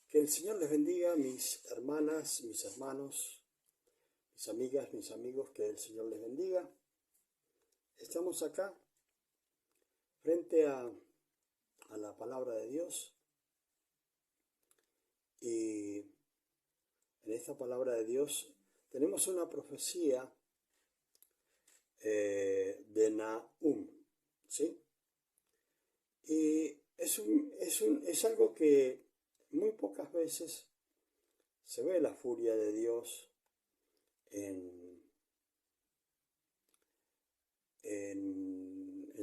Que el Señor les bendiga, mis hermanas, mis hermanos, mis amigas, mis amigos, que el Señor les bendiga. Estamos acá frente a la palabra de Dios y en esta palabra de Dios tenemos una profecía de Nahum, ¿sí? Y es algo que muy pocas veces se ve la furia de Dios en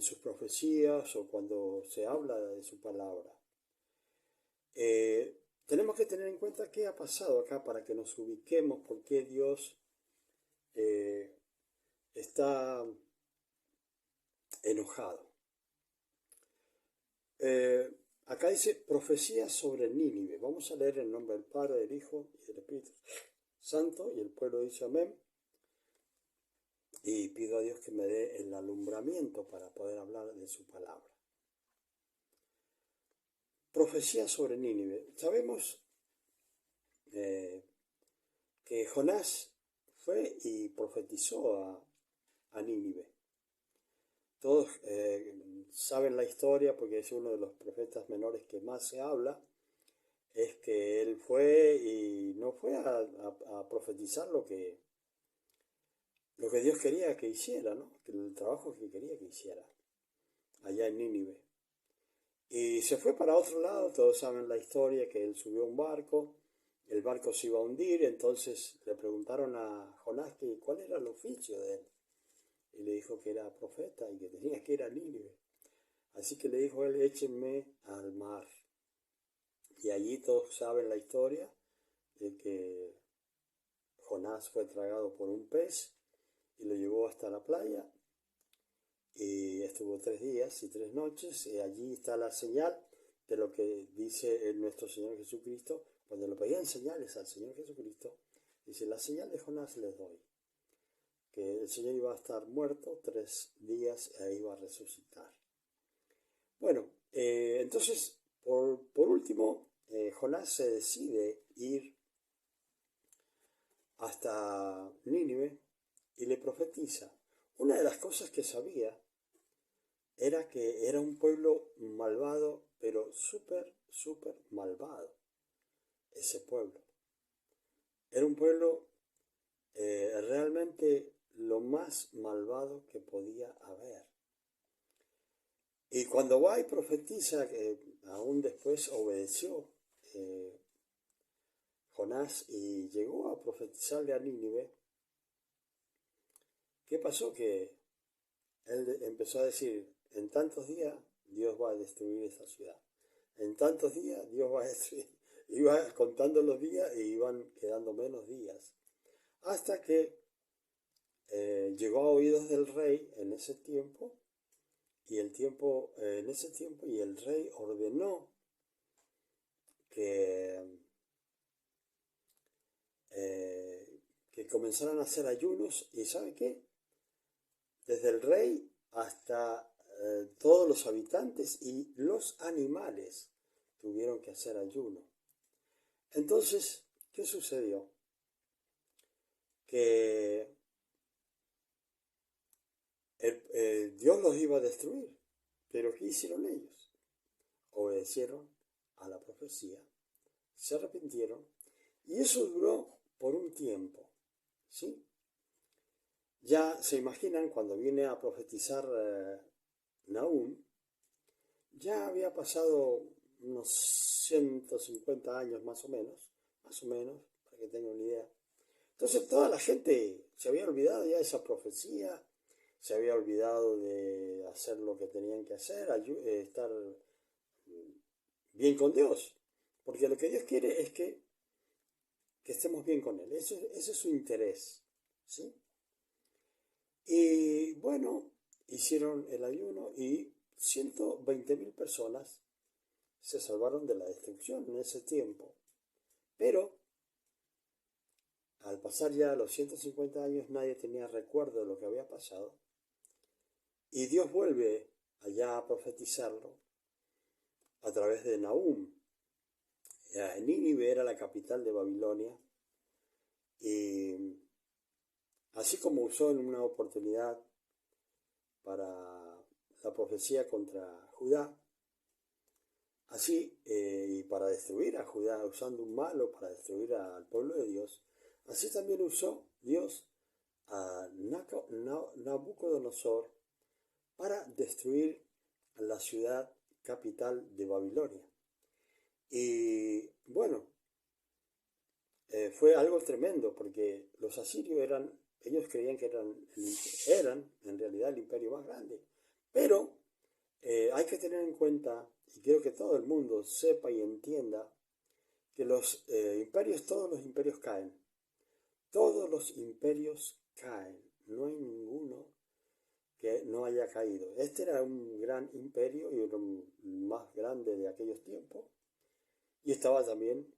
sus profecías o cuando se habla de su palabra. Tenemos que tener en cuenta qué ha pasado acá para que nos ubiquemos, por qué Dios está enojado. Acá dice profecía sobre Nínive. Vamos a leer en nombre del Padre, del Hijo y del Espíritu Santo, y el pueblo dice amén. Y pido a Dios que me dé el alumbramiento para poder hablar de su palabra. Profecía sobre Nínive. Sabemos que Jonás fue y profetizó a Nínive. Todos saben la historia porque es uno de los profetas menores que más se habla. Es que él fue y no fue a profetizar lo que Dios quería que hiciera, ¿no? El trabajo que quería que hiciera allá en Nínive. Y se fue para otro lado. Todos saben la historia, que él subió a un barco, el barco se iba a hundir, entonces le preguntaron a Jonás que cuál era el oficio de él. Y le dijo que era profeta y que tenía que ir a Nínive. Así que le dijo él, échenme al mar. Y allí todos saben la historia de que Jonás fue tragado por un pez y lo llevó hasta la playa. Y estuvo 3 días y 3 noches. Y allí está la señal de lo que dice nuestro Señor Jesucristo. Cuando le pedían señales al Señor Jesucristo, dice, la señal de Jonás les doy. Que el Señor iba a estar muerto 3 días e iba a resucitar. Bueno, entonces, por último, Jonás se decide ir hasta Nínive y le profetiza. Una de las cosas que sabía era que era un pueblo malvado, pero súper malvado, ese pueblo. Era un pueblo realmente lo más malvado que podía haber. Y cuando va y profetiza, aún después obedeció Jonás y llegó a profetizarle a Nínive, ¿qué pasó? Que él empezó a decir, en tantos días Dios va a destruir esa ciudad. En tantos días Dios va a destruir. Iba contando los días y iban quedando menos días. Hasta que llegó a oídos del rey en ese tiempo, y el rey ordenó que comenzaran a hacer ayunos. ¿Y sabe qué? Desde el rey hasta todos los habitantes y los animales tuvieron que hacer ayuno. Entonces, ¿qué sucedió? Que Dios los iba a destruir. Pero ¿qué hicieron ellos? Obedecieron a la profecía, se arrepintieron, y eso duró por un tiempo, ¿sí? Ya se imaginan, cuando viene a profetizar Nahum, ya había pasado unos 150 años más o menos, para que tengan una idea. Entonces toda la gente se había olvidado ya de esa profecía, se había olvidado de hacer lo que tenían que hacer, estar bien con Dios. Porque lo que Dios quiere es que estemos bien con Él. Ese es su interés, ¿sí? Y bueno, hicieron el ayuno y 120.000 personas se salvaron de la destrucción en ese tiempo. Pero al pasar ya los 150 años nadie tenía recuerdo de lo que había pasado. Y Dios vuelve allá a profetizarlo a través de Nahum. Nínive era la capital de Babilonia y así como usó en una oportunidad para la profecía contra Judá, así y para destruir a Judá, usando un malo para destruir al pueblo de Dios, así también usó Dios a Nabucodonosor para destruir la ciudad capital de Babilonia. Y bueno, fue algo tremendo porque los asirios ellos creían que eran en realidad el imperio más grande. Pero hay que tener en cuenta, y quiero que todo el mundo sepa y entienda, que todos los imperios caen. Todos los imperios caen. No hay ninguno que no haya caído. Este era un gran imperio y uno más grande de aquellos tiempos. Y estaba también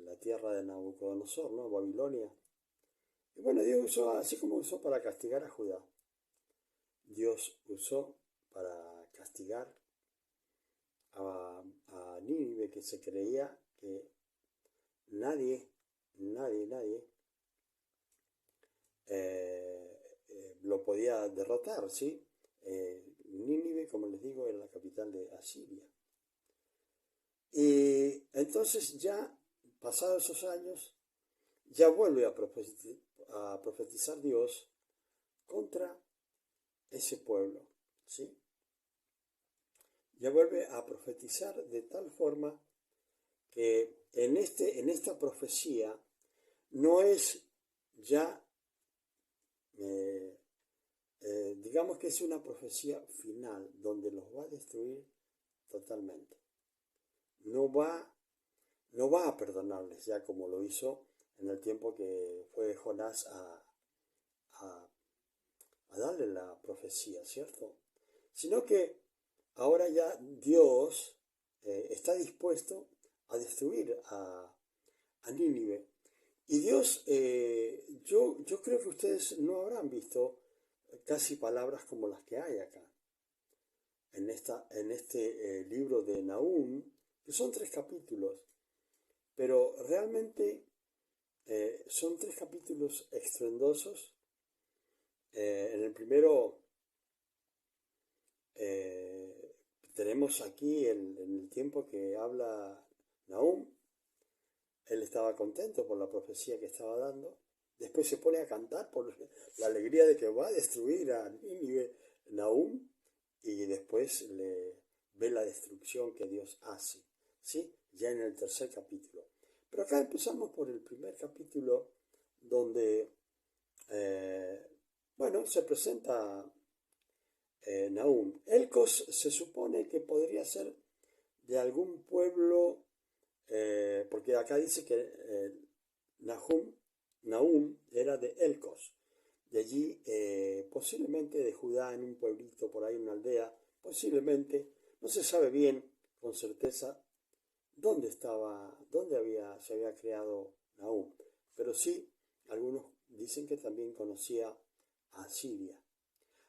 la tierra de Nabucodonosor, ¿no? Babilonia. Y bueno, Dios usó, así como usó para castigar a Judá, Dios usó para castigar a Nínive, que se creía que nadie lo podía derrotar, ¿sí? Nínive, como les digo, era la capital de Asiria. Y entonces ya, pasados esos años, ya vuelve a profetizar Dios contra ese pueblo, ¿sí? Ya vuelve a profetizar de tal forma que en esta profecía no es ya, digamos que es una profecía final, donde los va a destruir totalmente. No va a perdonarles ya como lo hizo en el tiempo que fue Jonás a darle la profecía, ¿cierto? Sino que ahora ya Dios está dispuesto a destruir a Nínive. Y Dios, yo creo que ustedes no habrán visto casi palabras como las que hay acá, en este libro de Nahum, que son 3 capítulos, pero realmente son 3 capítulos estruendosos. En el primero tenemos aquí en el tiempo que habla Nahum, él estaba contento por la profecía que estaba dando. Después se pone a cantar por la alegría de que va a destruir a Nínive, Nahum, y después ve la destrucción que Dios hace, ¿sí? Ya en el 3er capítulo. Pero acá empezamos por el 1er capítulo, donde, bueno, se presenta Nahum. Elcos se supone que podría ser de algún pueblo, porque acá dice que Nahum era de Elcos, de allí posiblemente de Judá, en un pueblito por ahí, una aldea, posiblemente, no se sabe bien con certeza dónde se había creado Nahum, pero sí, algunos dicen que también conocía a Siria.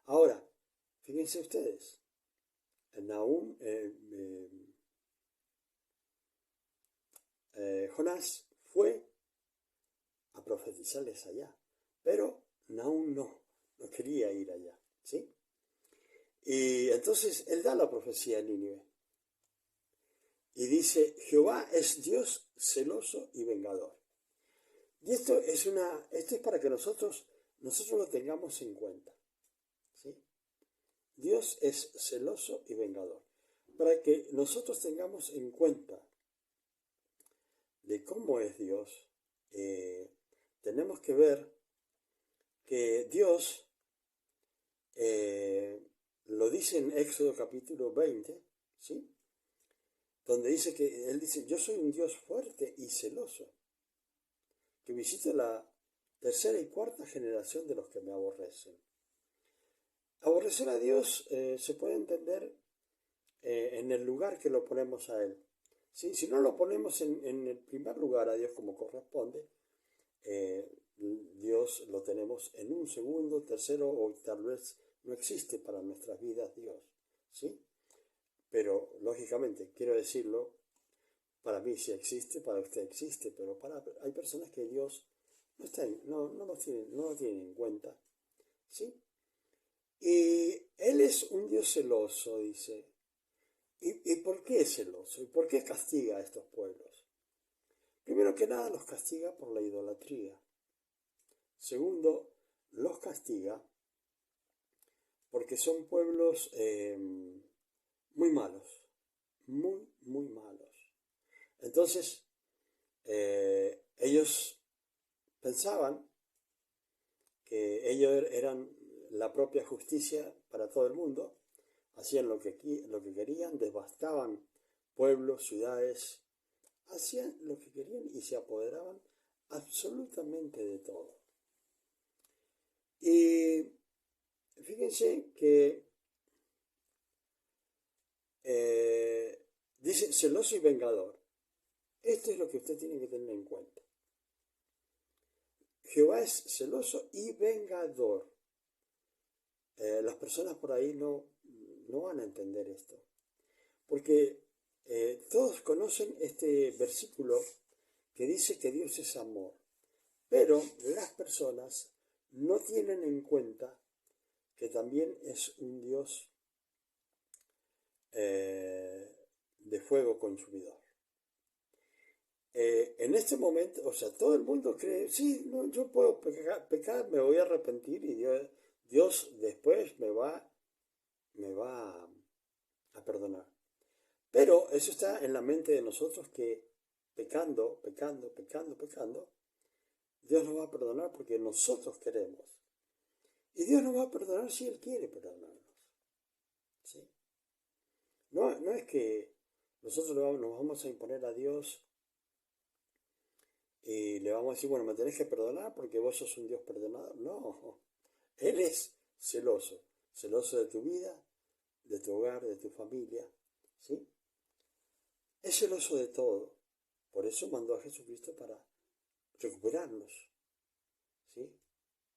Ahora, fíjense ustedes, Nahum, Jonás fue a profetizarles allá, pero Nahum no quería ir allá, ¿sí? Y entonces él da la profecía a Nínive y dice: Jehová es Dios celoso y vengador. Y esto es para que nosotros lo tengamos en cuenta, ¿sí? Dios es celoso y vengador, para que nosotros tengamos en cuenta de cómo es Dios. Tenemos que ver que Dios, lo dice en Éxodo capítulo 20, ¿sí? Donde dice que él dice: yo soy un Dios fuerte y celoso, que visito la 3.ª y 4.ª generación de los que me aborrecen. Aborrecer a Dios se puede entender en el lugar que lo ponemos a Él, ¿sí? Si no lo ponemos en el primer lugar a Dios como corresponde, Dios lo tenemos en un segundo, tercero, o tal vez no existe para nuestras vidas Dios, ¿sí? pero lógicamente, quiero decirlo, para mí sí existe, para usted existe, pero hay personas que Dios no lo tienen en cuenta, ¿sí? Y Él es un Dios celoso, dice. ¿Y por qué es celoso? ¿Y por qué castiga a estos pueblos? Primero que nada los castiga por la idolatría. Segundo, los castiga porque son pueblos muy malos, muy malos. Entonces, ellos pensaban que ellos eran la propia justicia para todo el mundo, hacían lo que querían, devastaban pueblos, ciudades, hacían lo que querían y se apoderaban absolutamente de todo. Y fíjense que dice celoso y vengador. Esto es lo que usted tiene que tener en cuenta. Jehová es celoso y vengador. Las personas por ahí no van a entender esto. Porque todos conocen este versículo que dice que Dios es amor. Pero las personas no tienen en cuenta que también es un Dios de fuego consumidor. En este momento, o sea, todo el mundo cree, sí, no, yo puedo pecar, me voy a arrepentir y Dios después me va a perdonar. Pero eso está en la mente de nosotros que pecando, Dios nos va a perdonar porque nosotros queremos. Y Dios nos va a perdonar si Él quiere perdonarnos. ¿Sí? No es que nosotros nos vamos a imponer a Dios y le vamos a decir, bueno, me tenés que perdonar porque vos sos un Dios perdonador. No, Él es celoso, celoso de tu vida, de tu hogar, de tu familia, ¿sí? Es celoso de todo. Por eso mandó a Jesucristo para recuperarnos, ¿sí?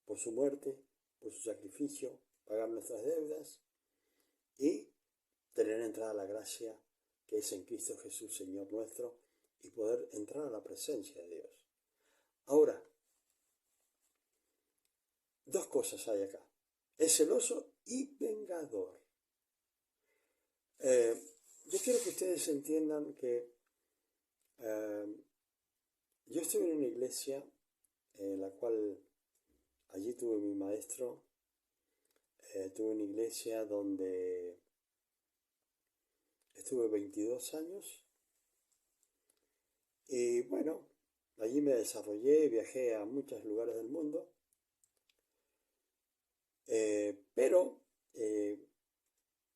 Por su muerte, por su sacrificio, pagar nuestras deudas y tener entrada a la gracia que es en Cristo Jesús, Señor nuestro, y poder entrar a la presencia de Dios. Ahora, dos cosas hay acá. Es celoso y vengador. Yo quiero que ustedes entiendan que yo estuve en una iglesia en la cual allí tuve mi maestro, tuve una iglesia donde estuve 22 años y bueno, allí me desarrollé, viajé a muchos lugares del mundo, pero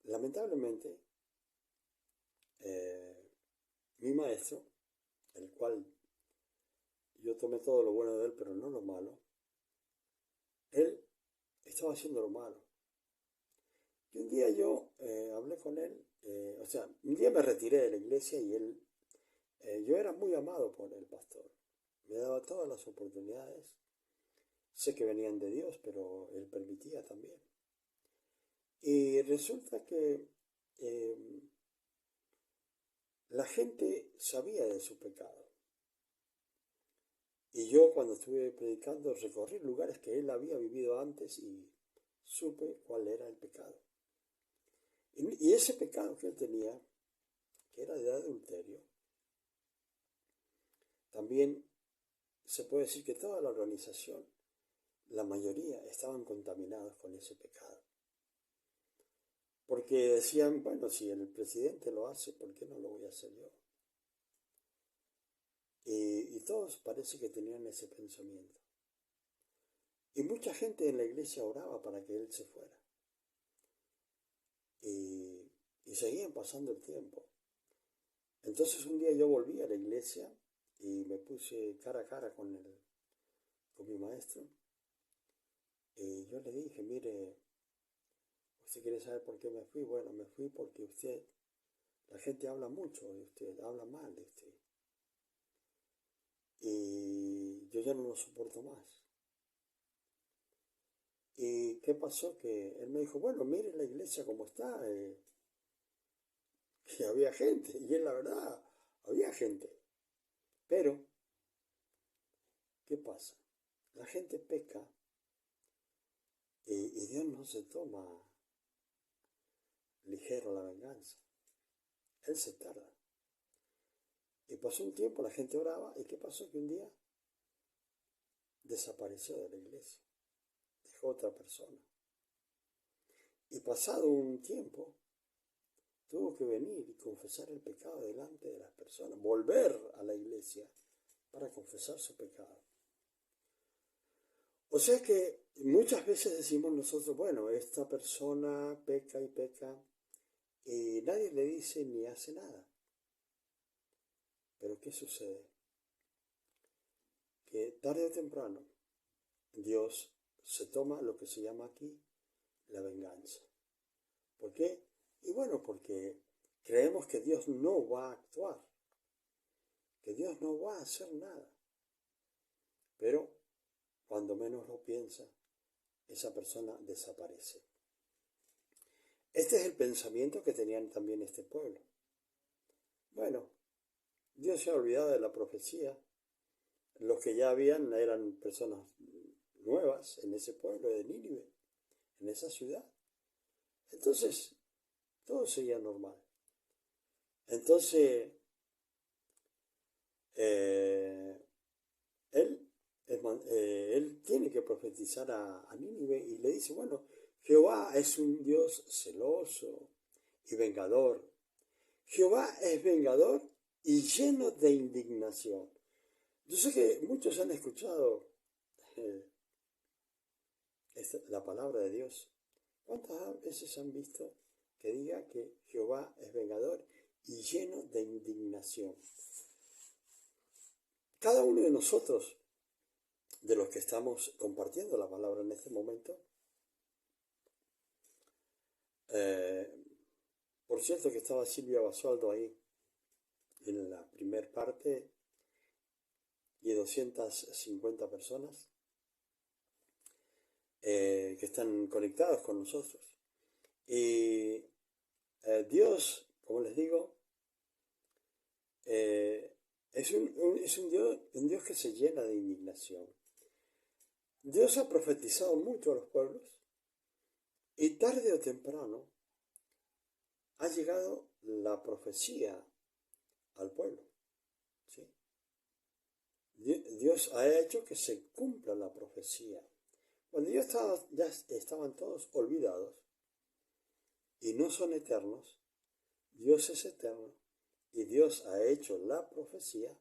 lamentablemente mi maestro, el cual yo tomé todo lo bueno de él, pero no lo malo, él estaba haciendo lo malo. Y un día yo hablé con él, o sea, un día me retiré de la iglesia y él, yo era muy amado por el pastor, me daba todas las oportunidades, sé que venían de Dios, pero él permitía también. Y resulta que la gente sabía de su pecado. Y yo cuando estuve predicando recorrí lugares que él había vivido antes y supe cuál era el pecado. Y ese pecado que él tenía, que era de adulterio, también se puede decir que toda la organización, la mayoría, estaban contaminados con ese pecado. Porque decían, bueno, si el presidente lo hace, ¿por qué no lo voy a hacer yo? Y todos parece que tenían ese pensamiento. Y mucha gente en la iglesia oraba para que él se fuera. Y seguían pasando el tiempo. Entonces un día yo volví a la iglesia y me puse cara a cara con mi maestro. Y yo le dije, mire, ¿usted quiere saber por qué me fui? Bueno, me fui porque la gente habla mucho de usted, habla mal de usted. Y yo ya no lo soporto más. ¿Y qué pasó? Que él me dijo, bueno, mire la iglesia como está, Y había gente, y es la verdad, había gente. Pero, ¿qué pasa? La gente peca y Dios no se toma ligero la venganza. Él se tarda. Y pasó un tiempo, la gente oraba, ¿y qué pasó? Que un día desapareció de la iglesia, dejó otra persona. Y pasado un tiempo, tuvo que venir y confesar el pecado delante de las personas, volver a la iglesia para confesar su pecado. O sea que muchas veces decimos nosotros, bueno, esta persona peca y nadie le dice ni hace nada. Pero ¿qué sucede? Que tarde o temprano Dios se toma lo que se llama aquí la venganza. ¿Por qué? Y bueno, porque creemos que Dios no va a actuar, que Dios no va a hacer nada. Pero cuando menos lo piensa, esa persona desaparece. Este es el pensamiento que tenían también este pueblo. Bueno, Dios se ha olvidado de la profecía. Los que ya habían eran personas nuevas en ese pueblo de Nínive, en esa ciudad. Entonces, todo sería normal. Entonces, él tiene que profetizar a Nínive y le dice, bueno, Jehová es un Dios celoso y vengador. Jehová es vengador y lleno de indignación. Yo sé que muchos han escuchado la palabra de Dios. ¿Cuántas veces han visto que diga que Jehová es vengador y lleno de indignación? Cada uno de nosotros, de los que estamos compartiendo la palabra en este momento, por cierto que estaba Silvia Basualdo ahí en la primer parte y 250 personas que están conectados con nosotros. Y Dios, como les digo, es un Dios que se llena de indignación. Dios ha profetizado mucho a los pueblos y tarde o temprano ha llegado la profecía al pueblo. ¿Sí? Dios ha hecho que se cumpla la profecía. Cuando ya estaban todos olvidados y no son eternos, Dios es eterno y Dios ha hecho la profecía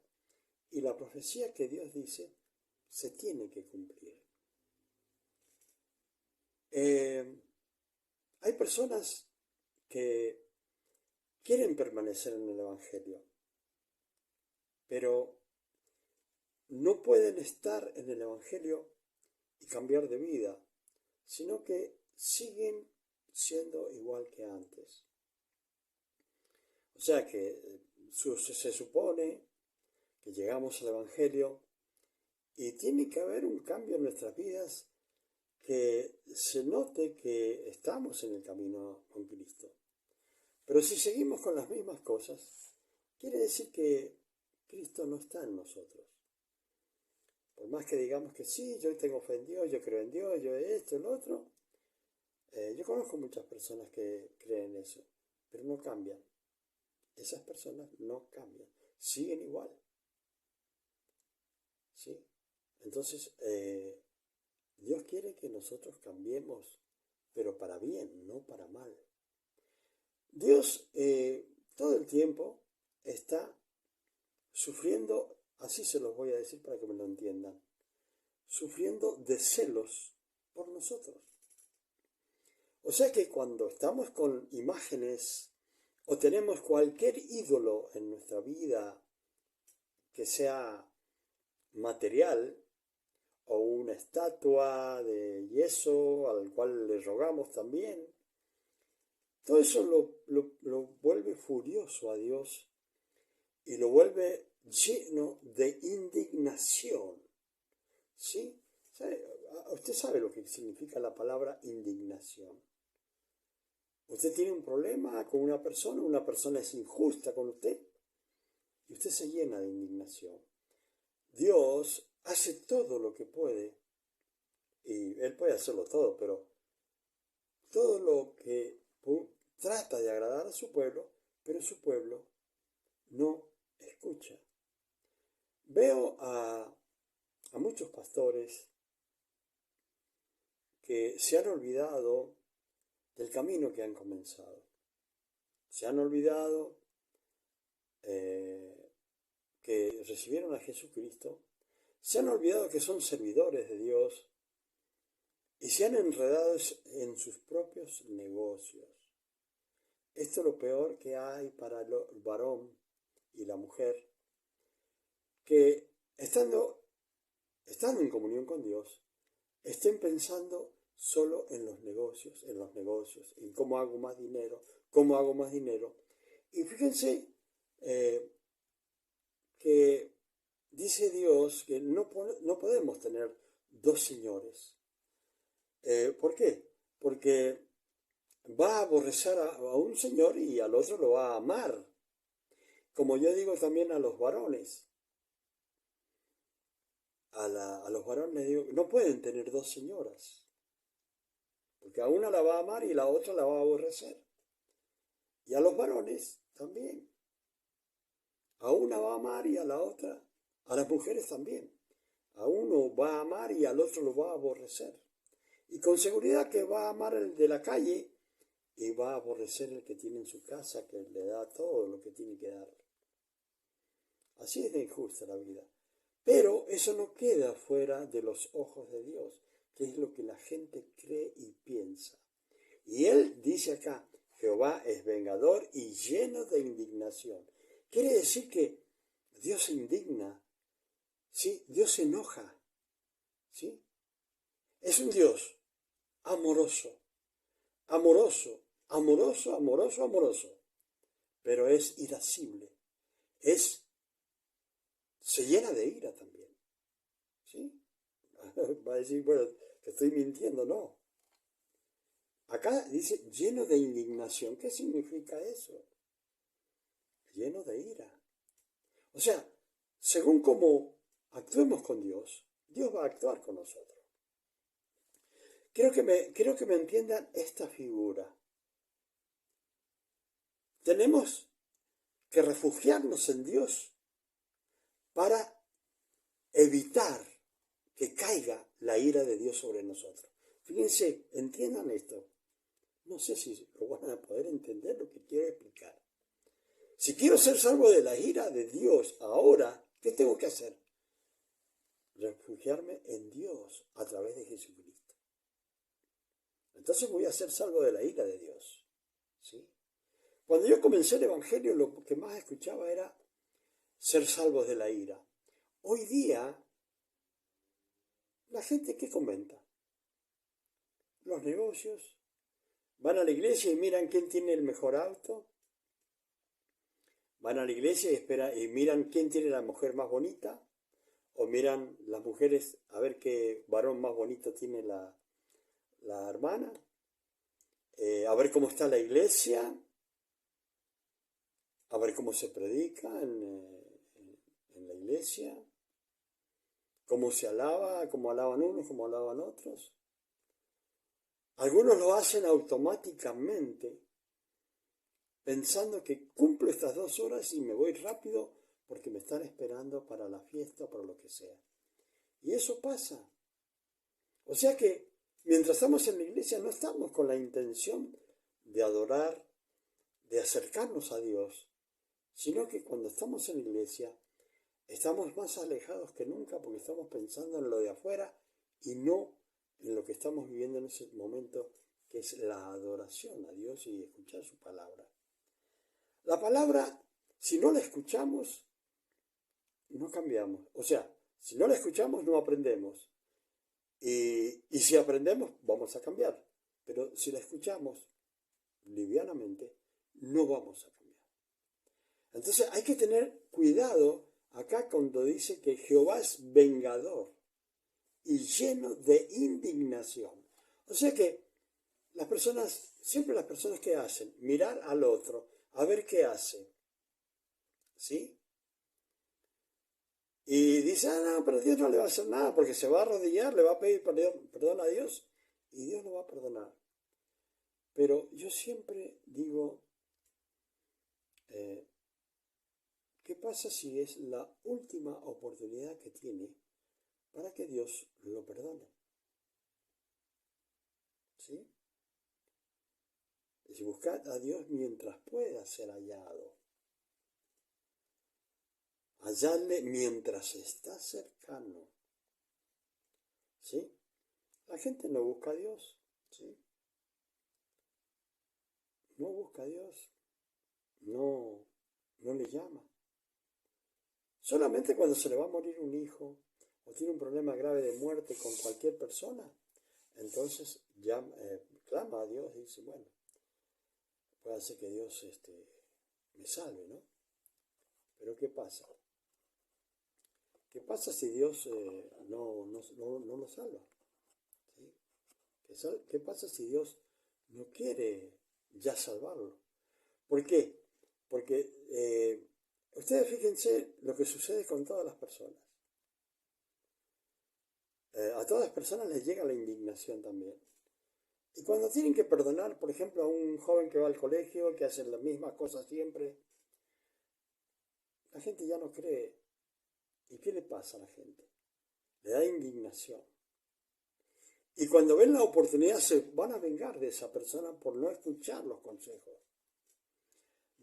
y la profecía que Dios dice se tiene que cumplir. Hay personas que quieren permanecer en el Evangelio, pero no pueden estar en el Evangelio y cambiar de vida, sino que siguen siendo igual que antes. O sea que se supone que llegamos al Evangelio y tiene que haber un cambio en nuestras vidas, que se note que estamos en el camino con Cristo. Pero si seguimos con las mismas cosas, quiere decir que Cristo no está en nosotros. Por más que digamos que sí, yo tengo fe en Dios, yo creo en Dios, yo esto, lo otro. Yo conozco muchas personas que creen eso, pero no cambian. Esas personas no cambian, siguen igual. ¿Sí? Entonces, Dios quiere que nosotros cambiemos, pero para bien, no para mal. Dios todo el tiempo está sufriendo, así se los voy a decir para que me lo entiendan, sufriendo de celos por nosotros. O sea que cuando estamos con imágenes o tenemos cualquier ídolo en nuestra vida que sea material, o una estatua de yeso al cual le rogamos también, todo eso lo vuelve furioso a Dios y lo vuelve lleno de indignación. ¿Sí? ¿Usted sabe lo que significa la palabra indignación? Usted tiene un problema con una persona es injusta con usted, y usted se llena de indignación. Dios hace todo lo que puede, y Él puede hacerlo todo, pero todo lo que trata de agradar a su pueblo, pero su pueblo no escucha. Veo a muchos pastores que se han olvidado del camino que han comenzado. Se han olvidado que recibieron a Jesucristo, se han olvidado que son servidores de Dios y se han enredado en sus propios negocios. Esto es lo peor que hay para el varón y la mujer, que estando en comunión con Dios, estén pensando solo en los negocios, en cómo hago más dinero. Y fíjense que dice Dios que no podemos tener dos señores. ¿Por qué? Porque va a aborrecer a un señor y al otro lo va a amar. Como yo digo también a los varones. A los varones les digo, no pueden tener dos señoras. Porque a una la va a amar y la otra la va a aborrecer. Y a los varones también. A una va a amar y a la otra, a las mujeres también. A uno va a amar y al otro lo va a aborrecer. Y con seguridad que va a amar el de la calle y va a aborrecer el que tiene en su casa, que le da todo lo que tiene que darle. Así es de injusta la vida. Pero eso no queda fuera de los ojos de Dios, que es lo que la gente cree y piensa. Y Él dice acá, Jehová es vengador y lleno de indignación. Quiere decir que Dios se indigna, ¿sí? Dios se enoja, ¿sí? Es un Dios amoroso, pero es irascible, se llena de ira también, ¿sí? Va a decir, bueno, que estoy mintiendo, no. Acá dice lleno de indignación. ¿Qué significa eso? Lleno de ira. O sea, según cómo actuemos con Dios, Dios va a actuar con nosotros. Quiero que me entiendan esta figura. Tenemos que refugiarnos en Dios para evitar que caiga la ira de Dios sobre nosotros. Fíjense, entiendan esto. No sé si lo van a poder entender lo que quiero explicar. Si quiero ser salvo de la ira de Dios ahora, ¿qué tengo que hacer? Refugiarme en Dios a través de Jesucristo. Entonces voy a ser salvo de la ira de Dios. ¿Sí? Cuando yo comencé el Evangelio, lo que más escuchaba era ser salvos de la ira. Hoy día, la gente, ¿qué comenta? Los negocios. Van a la iglesia y miran quién tiene el mejor auto. Van a la iglesia y miran quién tiene la mujer más bonita. O miran las mujeres a ver qué varón más bonito tiene la hermana. A ver cómo está la iglesia. A ver cómo se predica en la iglesia. Cómo se alaba, cómo alaban unos, cómo alaban otros. Algunos lo hacen automáticamente, pensando que cumplo estas 2 horas y me voy rápido porque me están esperando para la fiesta o para lo que sea. Y eso pasa. O sea que mientras estamos en la iglesia no estamos con la intención de adorar, de acercarnos a Dios, sino que cuando estamos en la iglesia estamos más alejados que nunca porque estamos pensando en lo de afuera y no en lo que estamos viviendo en ese momento, que es la adoración a Dios y escuchar su palabra. La palabra, si no la escuchamos, no cambiamos. O sea, si no la escuchamos, no aprendemos. Y si aprendemos, vamos a cambiar. Pero si la escuchamos livianamente, no vamos a cambiar. Entonces hay que tener cuidado acá cuando dice que Jehová es vengador y lleno de indignación. O sea que siempre las personas que hacen, mirar al otro, a ver qué hace, ¿sí? Y dice, no, pero Dios no le va a hacer nada porque se va a arrodillar, le va a pedir perdón a Dios y Dios lo va a perdonar. Pero yo siempre digo, eh, ¿qué pasa si es la última oportunidad que tiene para que Dios lo perdone? ¿Sí? Es buscar a Dios mientras pueda ser hallado. Hallarle mientras está cercano. ¿Sí? La gente no busca a Dios. ¿Sí? No busca a Dios. No le llama. Solamente cuando se le va a morir un hijo o tiene un problema grave de muerte con cualquier persona, entonces clama a Dios y dice, bueno, puede ser que Dios me salve, ¿no? Pero ¿qué pasa? ¿Qué pasa si Dios no lo salva? ¿Sí? ¿Qué pasa si Dios no quiere ya salvarlo? ¿Por qué? Porque ustedes fíjense lo que sucede con todas las personas. A todas las personas les llega la indignación también. Y cuando tienen que perdonar, por ejemplo, a un joven que va al colegio, que hace las mismas cosas siempre, la gente ya no cree. ¿Y qué le pasa a la gente? Le da indignación. Y cuando ven la oportunidad se van a vengar de esa persona por no escuchar los consejos.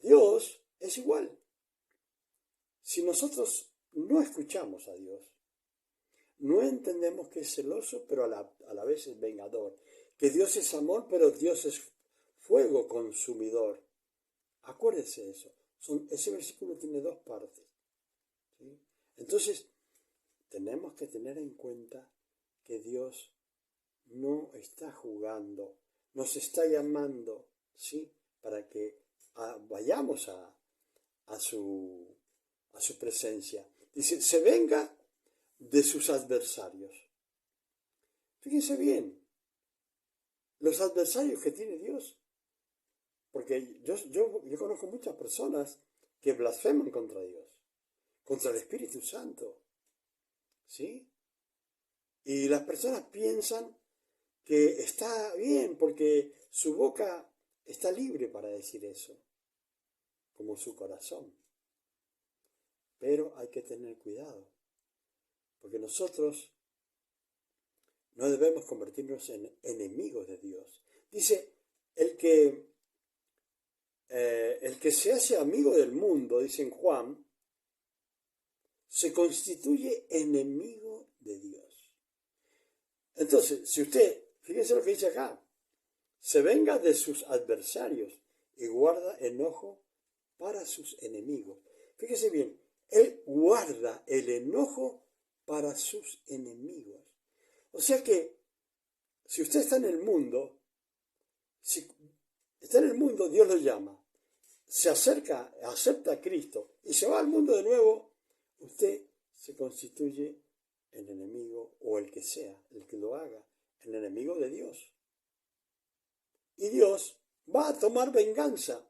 Dios es igual. Si nosotros no escuchamos a Dios, no entendemos que es celoso, pero a la vez es vengador. Que Dios es amor, pero Dios es fuego consumidor. Acuérdense de eso. Ese versículo tiene dos partes. ¿Sí? Entonces, tenemos que tener en cuenta que Dios no está jugando, nos está llamando, ¿sí? Para que vayamos a su presencia. Dice, se venga de sus adversarios. Fíjense bien, los adversarios que tiene Dios. Porque yo conozco muchas personas que blasfeman contra Dios, contra el Espíritu Santo. ¿Sí? Y las personas piensan que está bien porque su boca está libre para decir eso, como su corazón. Pero hay que tener cuidado, porque nosotros no debemos convertirnos en enemigos de Dios. Dice, el que se hace amigo del mundo, dice en Juan, se constituye enemigo de Dios. Entonces, si usted, fíjense lo que dice acá, se venga de sus adversarios y guarda enojo para sus enemigos. Fíjese bien, él guarda el enojo para sus enemigos. O sea que, si usted está en el mundo, si está en el mundo, Dios lo llama, se acerca, acepta a Cristo y se va al mundo de nuevo, usted se constituye el enemigo, o el que sea, el que lo haga, el enemigo de Dios. Y Dios va a tomar venganza.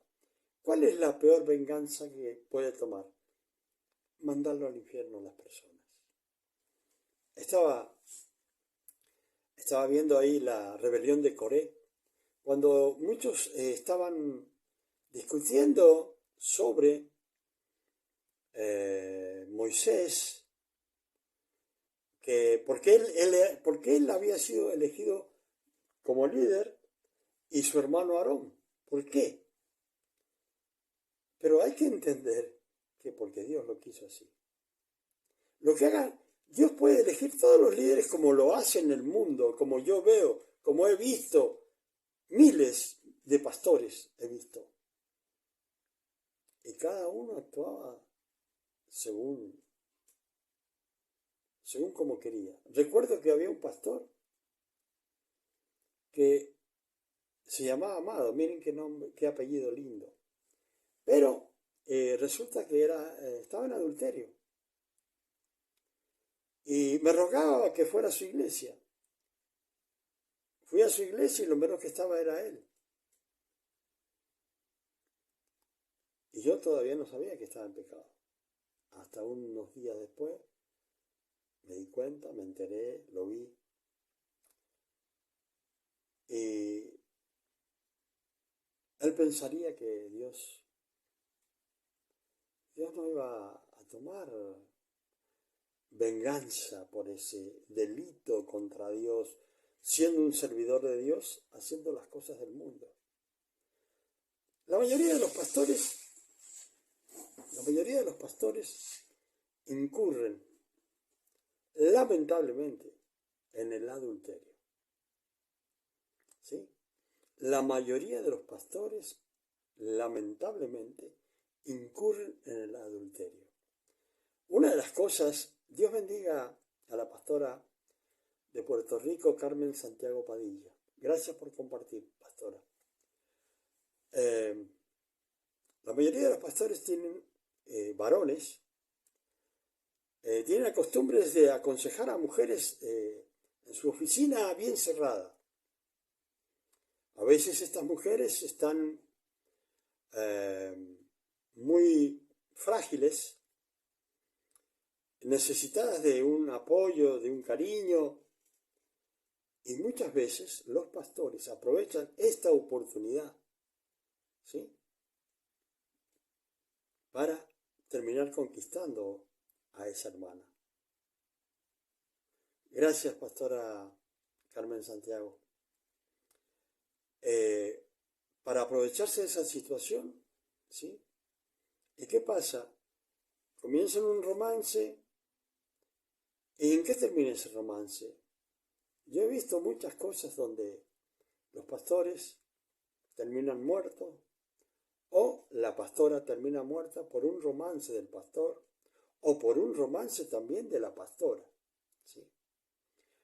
¿Cuál es la peor venganza que puede tomar? Mandarlo al infierno a las personas. Estaba viendo ahí la rebelión de Coré, cuando muchos estaban discutiendo sobre Moisés, que porque él había sido elegido como líder y su hermano Aarón. ¿Por qué? Pero hay que entender que porque Dios lo quiso así. Lo que hagan, Dios puede elegir todos los líderes como lo hace en el mundo, como yo veo, como he visto. Miles de pastores he visto. Y cada uno actuaba según como quería. Recuerdo que había un pastor que se llamaba Amado, miren qué nombre, qué apellido lindo. Pero resulta que estaba en adulterio. Y me rogaba que fuera a su iglesia. Fui a su iglesia y lo menos que estaba era él. Y yo todavía no sabía que estaba en pecado. Hasta unos días después me di cuenta, me enteré, lo vi. Y él pensaría que Dios no iba a tomar venganza por ese delito contra Dios, siendo un servidor de Dios, haciendo las cosas del mundo. La mayoría de los pastores incurren, lamentablemente, en el adulterio. ¿Sí? La mayoría de los pastores, lamentablemente, incurren en el adulterio. Una de las cosas, Dios bendiga a la pastora de Puerto Rico, Carmen Santiago Padilla. Gracias por compartir, pastora. La mayoría de los pastores tienen varones, tienen la costumbre de aconsejar a mujeres en su oficina bien cerrada. A veces estas mujeres están muy frágiles, necesitadas de un apoyo, de un cariño, y muchas veces los pastores aprovechan esta oportunidad, ¿sí?, para terminar conquistando a esa hermana. Gracias, pastora Carmen Santiago. Para aprovecharse de esa situación, ¿sí? ¿Y qué pasa? Comienzan un romance. ¿Y en qué termina ese romance? Yo he visto muchas cosas donde los pastores terminan muertos o la pastora termina muerta por un romance del pastor o por un romance también de la pastora, ¿sí?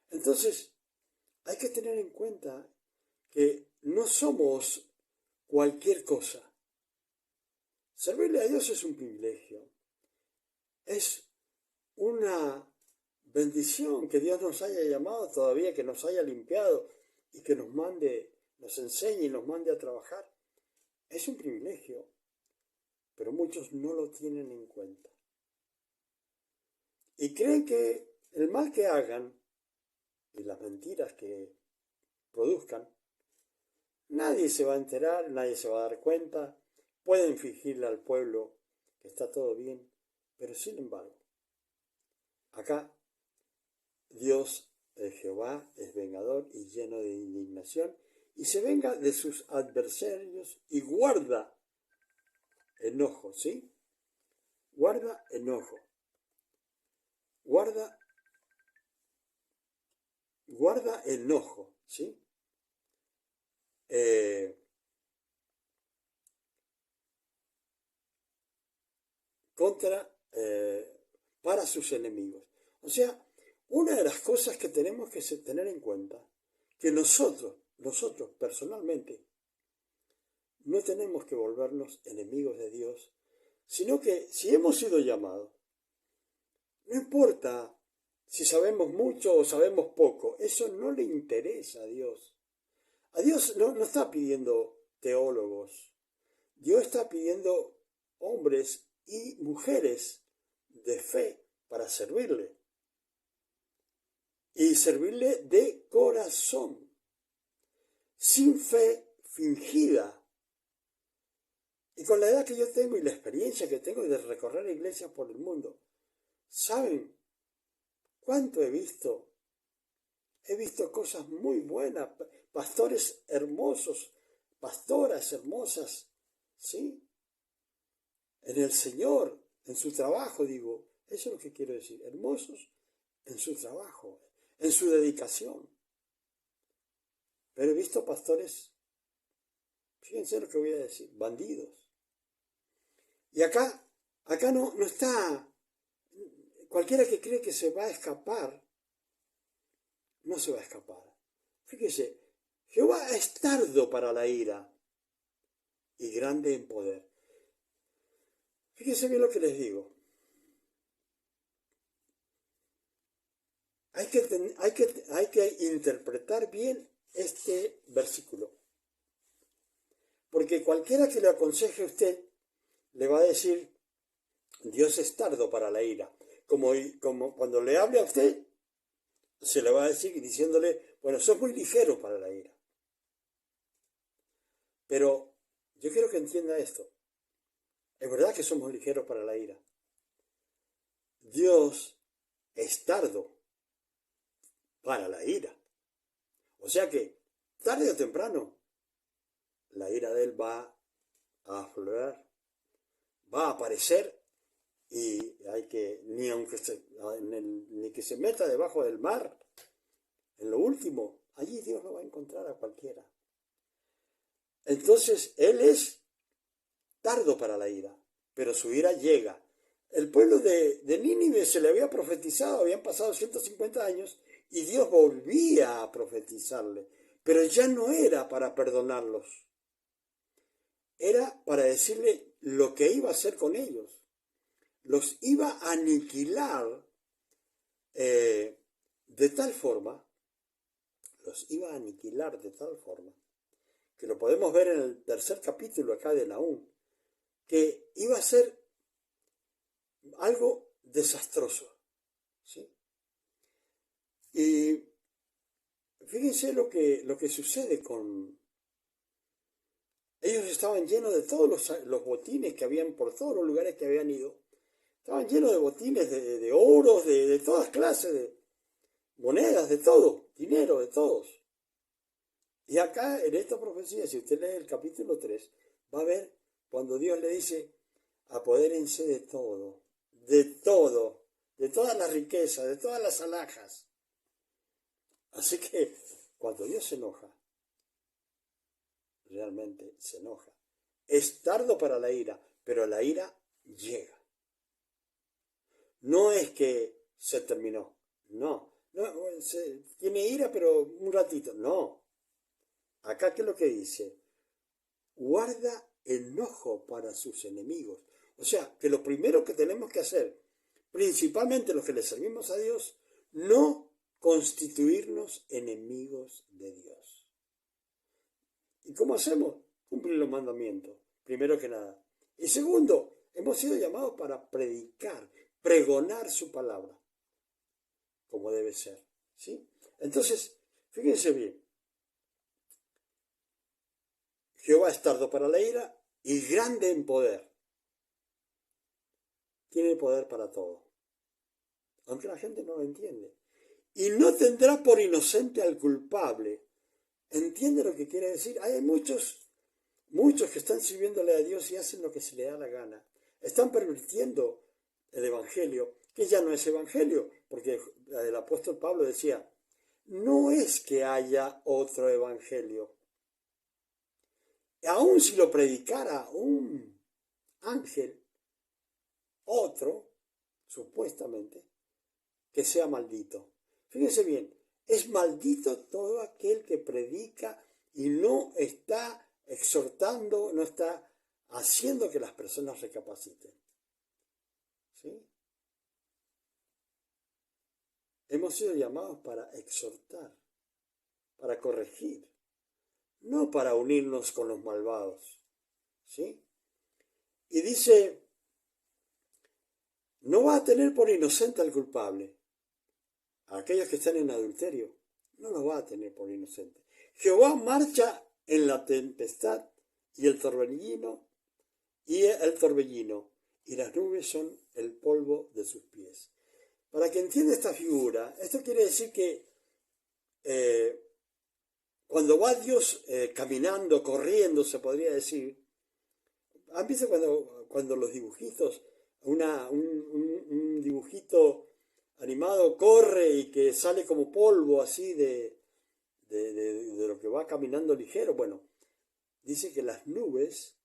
Entonces, hay que tener en cuenta que no somos cualquier cosa. Servirle a Dios es un privilegio. Es una bendición que Dios nos haya llamado todavía, que nos haya limpiado y que nos enseñe y nos mande a trabajar. Es un privilegio, pero muchos no lo tienen en cuenta. Y creen que el mal que hagan y las mentiras que produzcan, nadie se va a enterar, nadie se va a dar cuenta. Pueden fingirle al pueblo que está todo bien, pero sin embargo, acá Dios, Jehová, es vengador y lleno de indignación, y se venga de sus adversarios y guarda enojo, ¿sí? Guarda enojo. Guarda enojo, ¿sí? Para sus enemigos. O sea, una de las cosas que tenemos que tener en cuenta, que nosotros personalmente, no tenemos que volvernos enemigos de Dios, sino que si hemos sido llamados, no importa si sabemos mucho o sabemos poco, eso no le interesa a Dios. A Dios no está pidiendo teólogos, Dios está pidiendo hombres y mujeres de fe para servirle. Y servirle de corazón, sin fe fingida. Y con la edad que yo tengo y la experiencia que tengo de recorrer iglesias por el mundo, ¿saben cuánto he visto? He visto cosas muy buenas, pastores hermosos, pastoras hermosas, ¿sí? En el Señor, en su trabajo, digo, eso es lo que quiero decir, hermosos en su trabajo, en su dedicación. Pero he visto pastores, fíjense lo que voy a decir, bandidos. Y acá no está, cualquiera que cree que se va a escapar, no se va a escapar. Fíjese, Jehová es tardo para la ira y grande en poder. Fíjense bien lo que les digo. Hay que interpretar bien este versículo. Porque cualquiera que le aconseje a usted le va a decir, Dios es tardo para la ira. Como cuando le hable a usted, se le va a decir diciéndole, bueno, sos muy ligero para la ira. Pero yo quiero que entienda esto. Es verdad que somos ligeros para la ira. Dios es tardo para la ira. O sea que, tarde o temprano, la ira de Él va a aflorar, va a aparecer y hay que, ni que se meta debajo del mar, en lo último, allí Dios lo va a encontrar a cualquiera. Entonces, Él es tardo para la ira, pero su ira llega. El pueblo de Nínive se le había profetizado, habían pasado 150 años, y Dios volvía a profetizarle, pero ya no era para perdonarlos, era para decirle lo que iba a hacer con ellos. Los iba a aniquilar de tal forma, que lo podemos ver en el tercer capítulo acá de Nahum, que iba a ser algo desastroso, ¿sí? Y fíjense lo que sucede con... Ellos estaban llenos de todos los botines que habían por todos los lugares que habían ido. Estaban llenos de botines, de oros, de todas clases, de monedas, de todo, dinero, de todos. Y acá en esta profecía, si usted lee el capítulo 3, va a ver cuando Dios le dice, apodérense de todo, de todas las riquezas, de todas las alhajas. Así que cuando Dios se enoja, realmente se enoja. Es tardo para la ira, pero la ira llega. No es que se terminó, no tiene ira pero un ratito, no. Acá, ¿qué es lo que dice? Guarda enojo para sus enemigos. O sea, que lo primero que tenemos que hacer, principalmente los que le servimos a Dios, no constituirnos enemigos de Dios. ¿Y cómo hacemos? Cumplir los mandamientos, primero que nada. Y segundo, hemos sido llamados para predicar, pregonar su palabra, como debe ser, ¿sí? Entonces, fíjense bien, Jehová es tardo para la ira y grande en poder. Tiene poder para todo, aunque la gente no lo entiende. Y no tendrá por inocente al culpable. ¿Entiende lo que quiere decir? Hay muchos que están sirviéndole a Dios y hacen lo que se le da la gana. Están pervirtiendo el Evangelio, que ya no es Evangelio, porque el apóstol Pablo decía, no es que haya otro Evangelio. Aun si lo predicara un ángel, otro, supuestamente, que sea maldito. Fíjense bien, es maldito todo aquel que predica y no está exhortando, no está haciendo que las personas recapaciten. ¿Sí? Hemos sido llamados para exhortar, para corregir, no para unirnos con los malvados. ¿Sí? Y dice, no va a tener por inocente al culpable. A aquellos que están en adulterio, no los va a tener por inocente. Jehová marcha en la tempestad y el torbellino, y las nubes son el polvo de sus pies. Para que entienda esta figura, esto quiere decir que cuando va Dios caminando, corriendo, se podría decir, ¿han visto cuando los dibujitos, un dibujito animado corre y que sale como polvo así de lo que va caminando ligero? Bueno, dice que las nubes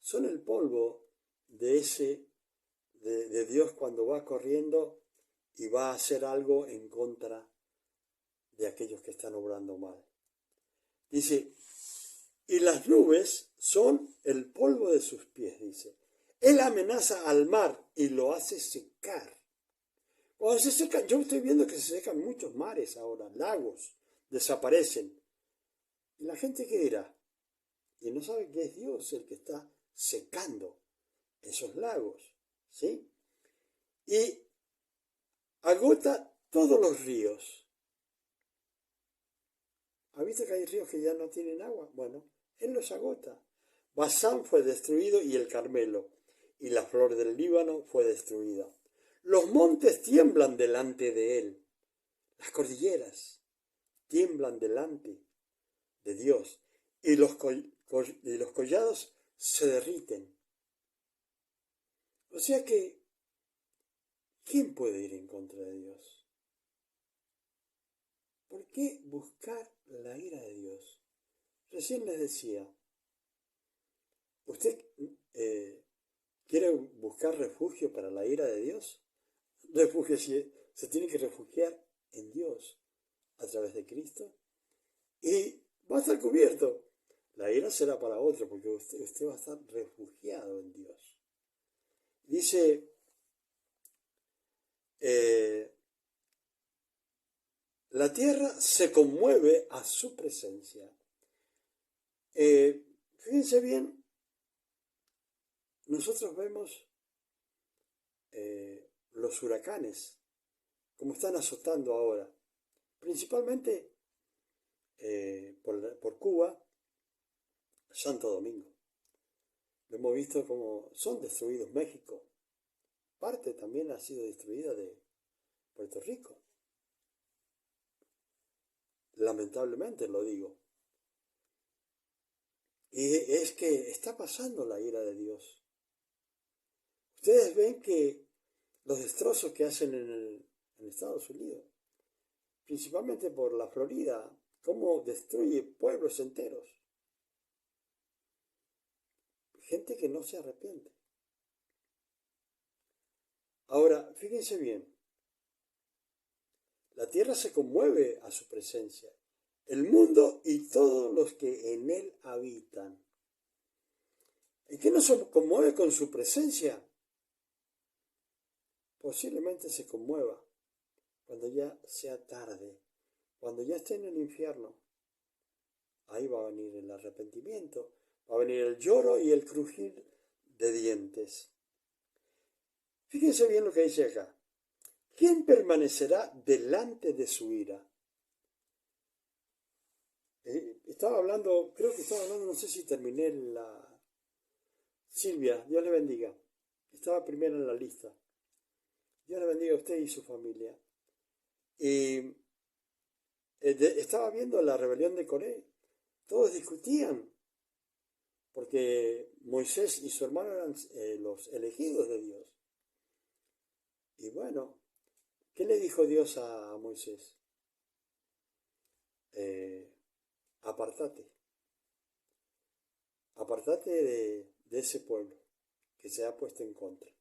son el polvo de Dios cuando va corriendo y va a hacer algo en contra de aquellos que están obrando mal. Dice, y las nubes son el polvo de sus pies, dice. Él amenaza al mar y lo hace secar. Cuando se seca, yo estoy viendo que se secan muchos mares ahora, lagos, desaparecen. ¿Y la gente qué dirá? Y no sabe que es Dios el que está secando esos lagos, ¿sí? Y agota todos los ríos. ¿Ha visto que hay ríos que ya no tienen agua? Bueno, Él los agota. Basán fue destruido y el Carmelo, y la flor del Líbano fue destruida. Los montes tiemblan delante de Él. Las cordilleras tiemblan delante de Dios. Y los collados se derriten. O sea que, ¿quién puede ir en contra de Dios? ¿Por qué buscar la ira de Dios? Recién les decía, ¿usted quiere buscar refugio para la ira de Dios? Se tiene que refugiar en Dios a través de Cristo y va a estar cubierto. La ira será para otro porque usted va a estar refugiado en Dios. Dice, la tierra se conmueve a su presencia. Fíjense bien, nosotros vemos los huracanes, como están azotando ahora, principalmente por Cuba, Santo Domingo. Lo hemos visto como son destruidos México. Parte también ha sido destruida de Puerto Rico. Lamentablemente lo digo. Y es que está pasando la ira de Dios. Ustedes ven que los destrozos que hacen en Estados Unidos, principalmente por la Florida, cómo destruye pueblos enteros. Gente que no se arrepiente. Ahora, fíjense bien, la tierra se conmueve a su presencia, el mundo y todos los que en él habitan. ¿Y qué no se conmueve con su presencia? Posiblemente se conmueva cuando ya sea tarde, cuando ya esté en el infierno. Ahí va a venir el arrepentimiento, va a venir el lloro y el crujir de dientes. Fíjense bien lo que dice acá. ¿Quién permanecerá delante de su ira? Estaba hablando, creo que estaba hablando, no sé si terminé la... Silvia, Dios le bendiga. Estaba primero en la lista. Dios le bendiga a usted y su familia. Y estaba viendo la rebelión de Coré. Todos discutían, porque Moisés y su hermano eran los elegidos de Dios. Y bueno, ¿qué le dijo Dios a Moisés? Apartate. Apartate de ese pueblo que se ha puesto en contra.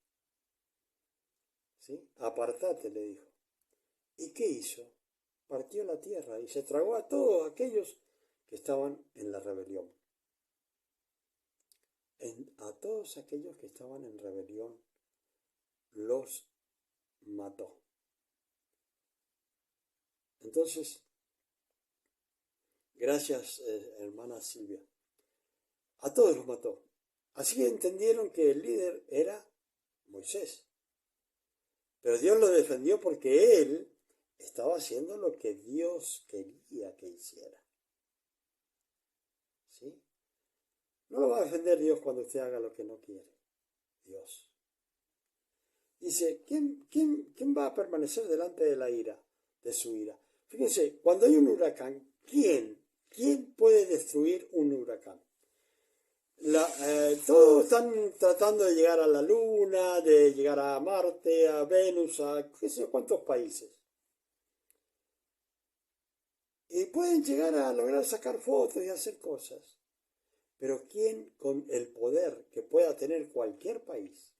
¿Sí? Apartate, le dijo. ¿Y qué hizo? Partió la tierra y se tragó a todos aquellos que estaban en la rebelión. A todos aquellos que estaban en rebelión los mató. Entonces, gracias, hermana Silvia. A todos los mató. Así entendieron que el líder era Moisés. Pero Dios lo defendió porque él estaba haciendo lo que Dios quería que hiciera. ¿Sí? No lo va a defender Dios cuando usted haga lo que no quiere. Dios. Dice, ¿quién va a permanecer delante de la ira, de su ira? Fíjense, cuando hay un huracán, ¿quién puede destruir un huracán? Todos están tratando de llegar a la Luna, de llegar a Marte, a Venus, a qué sé yo cuántos países. Y pueden llegar a lograr sacar fotos y hacer cosas. Pero ¿quién con el poder que pueda tener cualquier país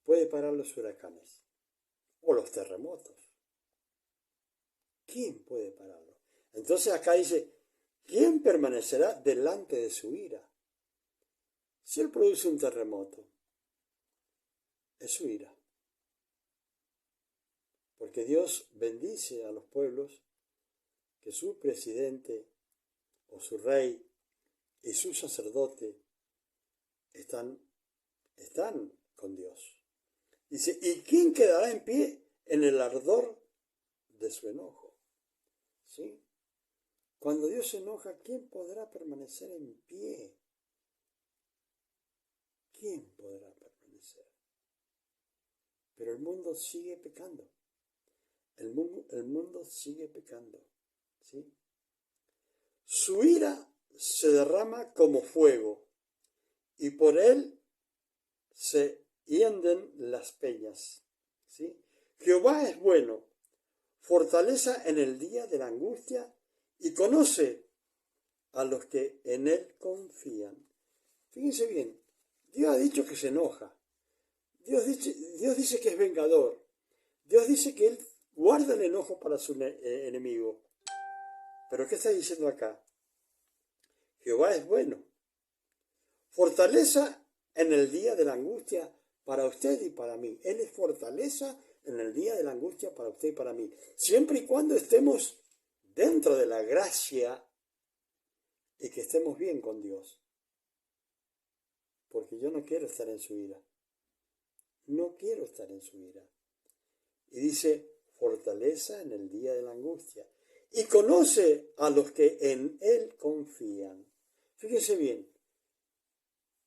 puede parar los huracanes o los terremotos? ¿Quién puede pararlo? Entonces acá dice, ¿quién permanecerá delante de su ira? Si él produce un terremoto, es su ira. Porque Dios bendice a los pueblos que su presidente o su rey y su sacerdote están con Dios. Dice, ¿y quién quedará en pie en el ardor de su enojo? ¿Sí? Cuando Dios se enoja, ¿quién podrá permanecer en pie? ¿Quién podrá permanecer? Pero el mundo sigue pecando. El mundo sigue pecando. ¿Sí? Su ira se derrama como fuego y por él se hienden las peñas. ¿Sí? Jehová es bueno, fortaleza en el día de la angustia y conoce a los que en él confían. Fíjense bien, Dios ha dicho que se enoja. Dios dice que es vengador. Dios dice que él guarda el enojo para su enemigo. Pero ¿qué está diciendo acá? Jehová es bueno. Fortaleza en el día de la angustia para usted y para mí. Él es fortaleza en el día de la angustia para usted y para mí. Siempre y cuando estemos dentro de la gracia y que estemos bien con Dios. Porque yo no quiero estar en su ira. No quiero estar en su ira. Y dice, fortaleza en el día de la angustia. Y conoce a los que en él confían. Fíjense bien.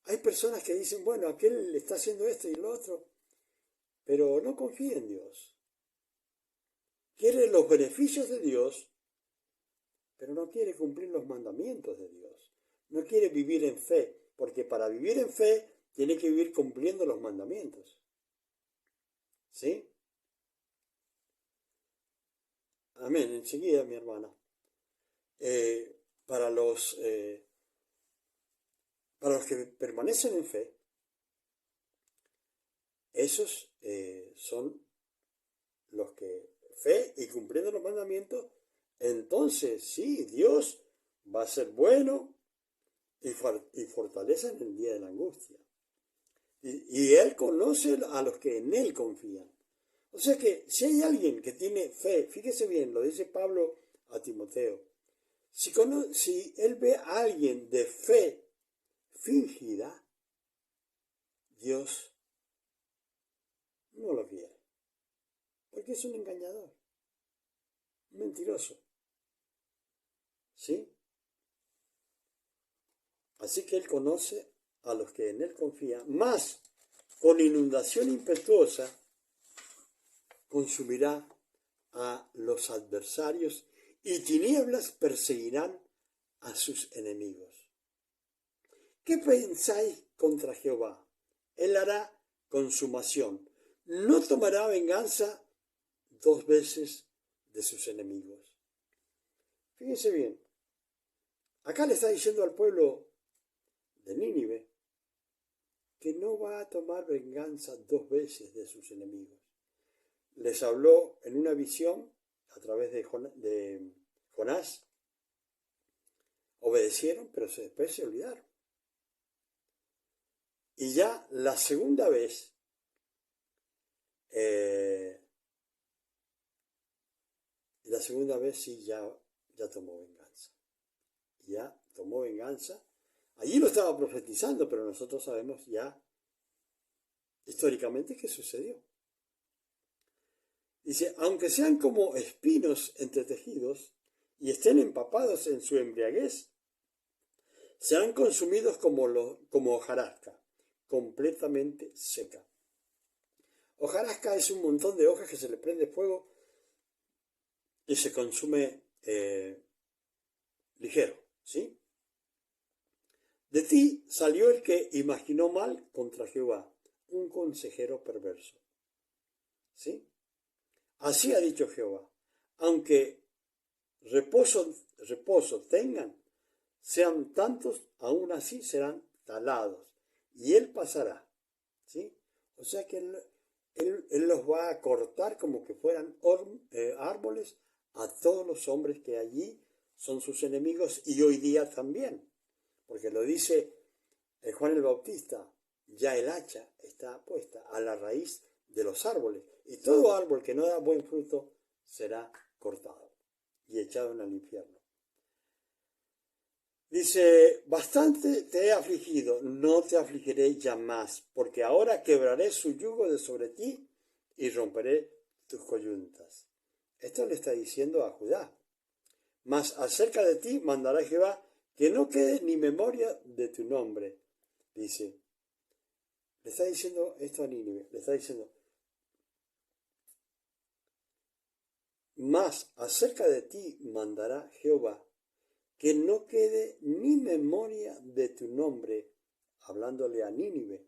Hay personas que dicen, bueno, aquel está haciendo esto y lo otro, pero no confía en Dios. Quiere los beneficios de Dios, pero no quiere cumplir los mandamientos de Dios. No quiere vivir en fe, porque para vivir en fe tiene que vivir cumpliendo los mandamientos. ¿Sí? Amén. Enseguida, mi hermana. Para los que permanecen en fe, esos son los que fe y cumpliendo los mandamientos, entonces sí, Dios va a ser bueno y fortaleza en el día de la angustia. Y Él conoce a los que en Él confían. O sea que si hay alguien que tiene fe, fíjese bien, lo dice Pablo a Timoteo, si él ve a alguien de fe fingida, Dios no lo quiere. Porque es un engañador, un mentiroso. ¿Sí? Así que Él conoce a los que en Él confían, más con inundación impetuosa consumirá a los adversarios y tinieblas perseguirán a sus enemigos. ¿Qué pensáis contra Jehová? Él hará consumación. No tomará venganza 2 veces de sus enemigos. Fíjense bien. Acá le está diciendo al pueblo de Nínive que no va a tomar venganza 2 veces de sus enemigos. Les habló en una visión a través de Jonás. Obedecieron, pero después se olvidaron. Y ya la segunda vez, sí ya tomó venganza. Ya tomó venganza. Allí lo estaba profetizando, pero nosotros sabemos ya históricamente qué sucedió. Dice, aunque sean como espinos entretejidos y estén empapados en su embriaguez, serán consumidos como hojarasca, completamente seca. Hojarasca es un montón de hojas que se le prende fuego y se consume ligero, ¿sí? De ti salió el que imaginó mal contra Jehová, un consejero perverso. ¿Sí? Así ha dicho Jehová, aunque reposo tengan, sean tantos, aún así serán talados, y él pasará. ¿Sí? O sea que él los va a cortar como que fueran árboles a todos los hombres que allí son sus enemigos y hoy día también. Porque lo dice Juan el Bautista, ya el hacha está puesta a la raíz de los árboles y todo árbol que no da buen fruto será cortado. y echado en el infierno. Dice, bastante te he afligido, no te afligiré ya más, porque ahora quebraré su yugo de sobre ti y romperé tus coyuntas. Esto le está diciendo a Judá. Mas acerca de ti mandará Jehová que no quede ni memoria de tu nombre. Dice, le está diciendo esto a Nínive, le está diciendo, mas acerca de ti mandará Jehová que no quede ni memoria de tu nombre, hablándole a Nínive,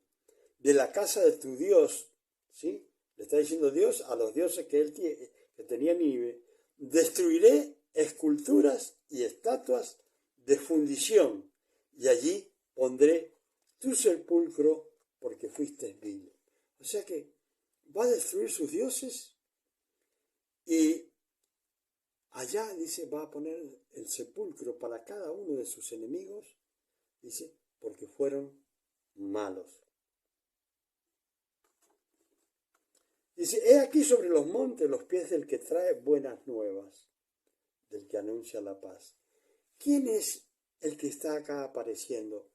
de la casa de tu Dios, ¿sí? Le está diciendo Dios a los dioses que tenía Nínive, destruiré esculturas y estatuas de fundición, y allí pondré tu sepulcro porque fuiste vil. O sea que va a destruir sus dioses y allá, dice, va a poner el sepulcro para cada uno de sus enemigos, dice, porque fueron malos. Dice, he aquí sobre los montes los pies del que trae buenas nuevas, del que anuncia la paz. ¿Quién es el que está acá apareciendo?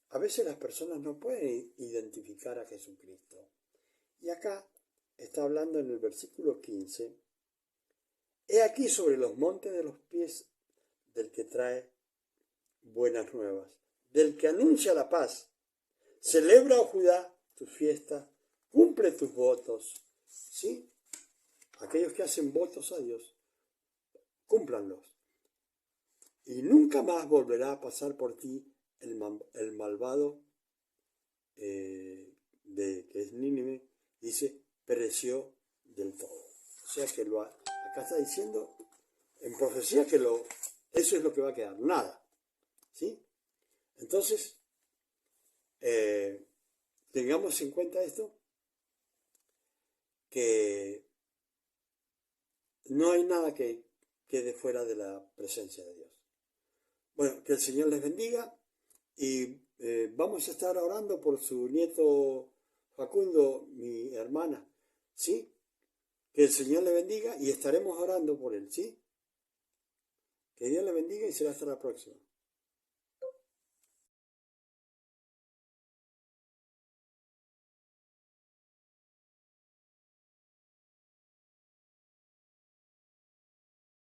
A veces las personas no pueden identificar a Jesucristo. Y acá está hablando en el versículo 15, he aquí sobre los montes de los pies del que trae buenas nuevas, del que anuncia la paz. Celebra, oh Judá, tus fiestas, cumple tus votos. ¿Sí? Aquellos que hacen votos a Dios, cúmplanlos. Y nunca más volverá a pasar por ti el malvado que es Nínive, dice, pereció del todo. O sea que acá está diciendo en profecía que eso es lo que va a quedar, nada. ¿Sí? Entonces, tengamos en cuenta esto, que no hay nada que quede fuera de la presencia de Dios. Bueno, que el Señor les bendiga y vamos a estar orando por su nieto Facundo, mi hermana, ¿sí? Que el Señor le bendiga y estaremos orando por él, ¿sí? Que Dios le bendiga y será hasta la próxima.